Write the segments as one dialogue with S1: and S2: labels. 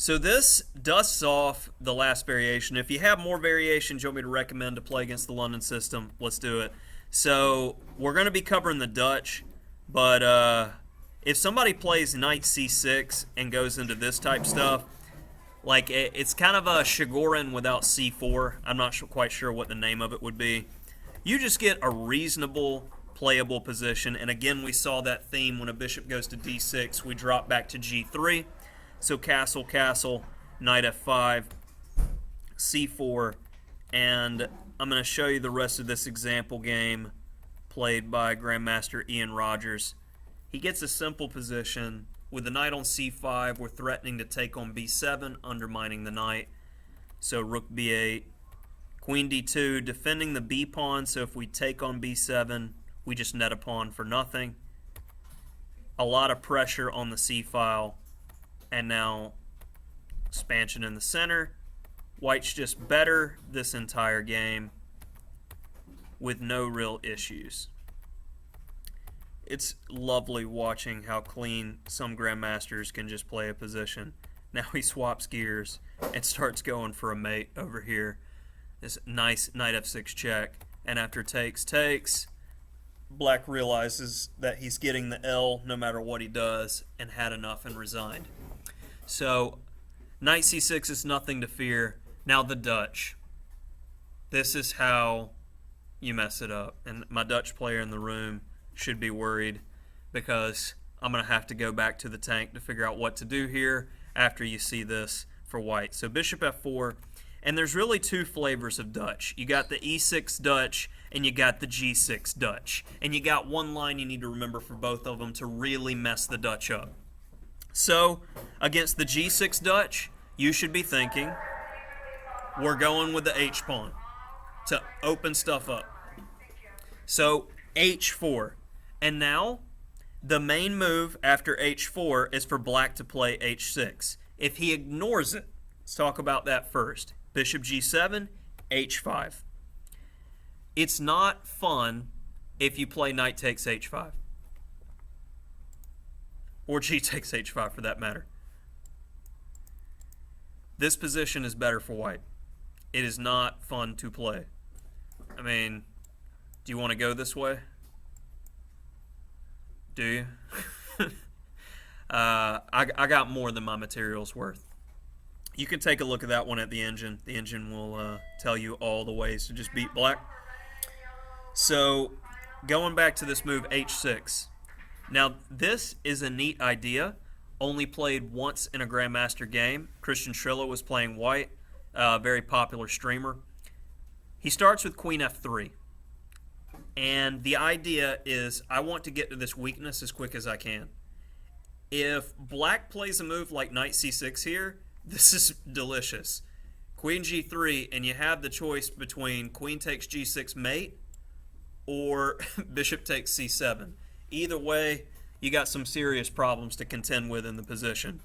S1: So this dusts off the last variation. If you have more variations you want me to recommend to play against the London system, let's do it. So we're going to be covering the Dutch, but if somebody plays knight c6 and goes into this type stuff, like it's kind of a Shigorin without c4. I'm not quite sure what the name of it would be. You just get a reasonable playable position, and again we saw that theme when a bishop goes to d6, we drop back to g3. So castle, castle, knight f5, c4, and I'm going to show you the rest of this example game played by Grandmaster Ian Rogers. He gets a simple position. With the knight on c5, we're threatening to take on b7, undermining the knight. So rook b8, queen d2, defending the b pawn, so if we take on b7, we just net a pawn for nothing. A lot of pressure on the c file. And now expansion in the center. White's just better this entire game with no real issues. It's lovely watching how clean some grandmasters can just play a position. Now he swaps gears and starts going for a mate over here. This nice knight f6 check. And after takes, Black realizes that he's getting the L no matter what he does and had enough and resigned. So, knight c6 is nothing to fear. Now the Dutch. This is how you mess it up. And my Dutch player in the room should be worried because I'm going to have to go back to the tank to figure out what to do here after you see this for white. So bishop f4, and there's really two flavors of Dutch. You got the e6 Dutch and you got the g6 Dutch. And you got one line you need to remember for both of them to really mess the Dutch up. So, against the g6 Dutch, you should be thinking, we're going with the h-pawn to open stuff up. So, h4. And now, the main move after h4 is for Black to play h6. If he ignores it, let's talk about that first. Bishop g7, h5. It's not fun if you play knight takes h5. Or g takes h5 for that matter. This position is better for white. It is not fun to play. I mean, do you want to go this way? Do you? I got more than my material's worth. You can take a look at that one at the engine. The engine will tell you all the ways to just beat Black. So, going back to this move h6. Now, this is a neat idea, only played once in a Grandmaster game. Christian Schrillo was playing white, a very popular streamer. He starts with queen f3. And the idea is, I want to get to this weakness as quick as I can. If Black plays a move like knight c6 here, this is delicious. Queen g3, and you have the choice between queen takes g6 mate or bishop takes c7. Either way, you got some serious problems to contend with in the position.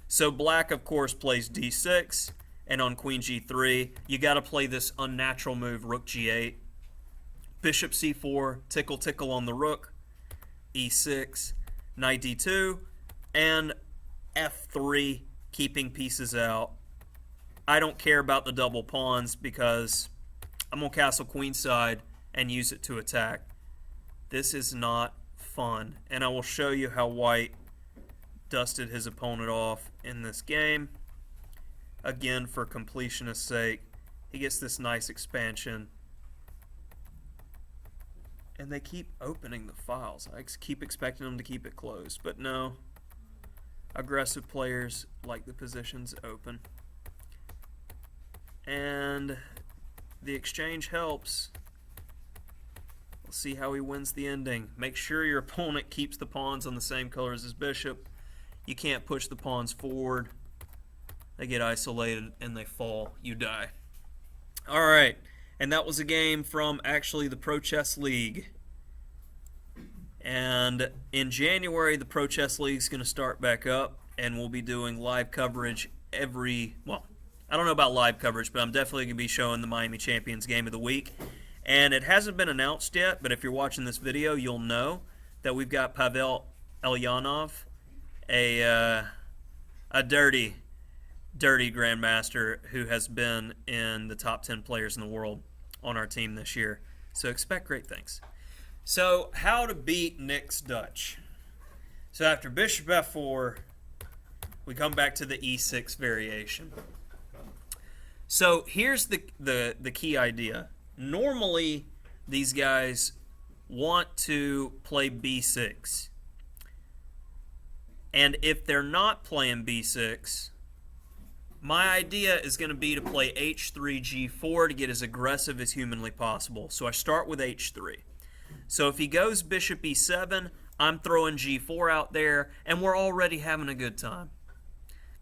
S1: So Black, of course, plays d6, and on queen g3, you got to play this unnatural move, rook g8. Bishop c4, tickle tickle on the rook, e6, knight d2, and f3, keeping pieces out. I don't care about the double pawns because I'm going to castle queenside and use it to attack. This is not fun, and I will show you how white dusted his opponent off in this game. Again, for completionist's sake, he gets this nice expansion. And they keep opening the files. I keep expecting them to keep it closed, but no. Aggressive players like the positions open. And the exchange helps. We'll see how he wins the ending. Make sure your opponent keeps the pawns on the same color as his bishop. You can't push the pawns forward. They get isolated and they fall. You die. All right. And that was a game from actually the Pro Chess League. And in January, the Pro Chess League is going to start back up, and we'll be doing live coverage well, I don't know about live coverage, but I'm definitely going to be showing the Miami Champions Game of the Week. And it hasn't been announced yet, but if you're watching this video, you'll know that we've got Pavel Elyanov, a dirty dirty grandmaster who has been in the top 10 players in the world on our team this year. So expect great things. So how to beat Nick's Dutch. So after bishop f4, we come back to the e6 variation. So here's the key idea. Normally, these guys want to play b6. And if they're not playing b6, my idea is going to be to play h3, g4 to get as aggressive as humanly possible. So I start with h3. So if he goes bishop e7, I'm throwing g4 out there, and we're already having a good time.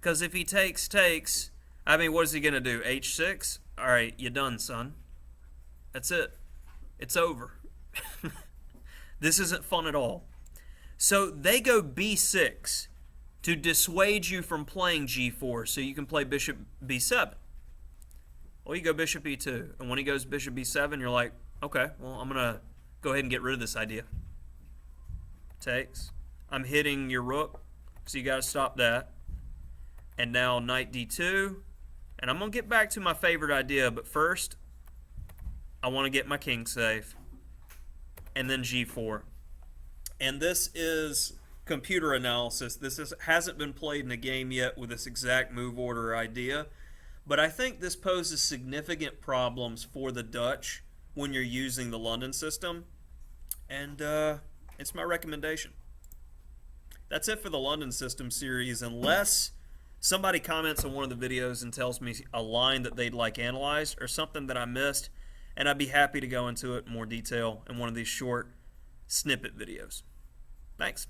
S1: Because if he takes, I mean, what is he going to do? h6? All right, you done, son. That's it. It's over. This isn't fun at all. So they go b6 to dissuade you from playing g4 so you can play bishop b7. Well, you go bishop e2. And when he goes bishop b7, you're like, okay, well, I'm going to go ahead and get rid of this idea. Takes. I'm hitting your rook, so you got to stop that. And now knight d2. And I'm going to get back to my favorite idea, but first, I want to get my king safe. And then g4. And this is computer analysis. Hasn't been played in a game yet with this exact move order idea, but I think this poses significant problems for the Dutch when you're using the London system, and it's my recommendation. That's it for the London system series, unless somebody comments on one of the videos and tells me a line that they'd like analyzed or something that I missed, and I'd be happy to go into it in more detail in one of these short snippet videos. Thanks.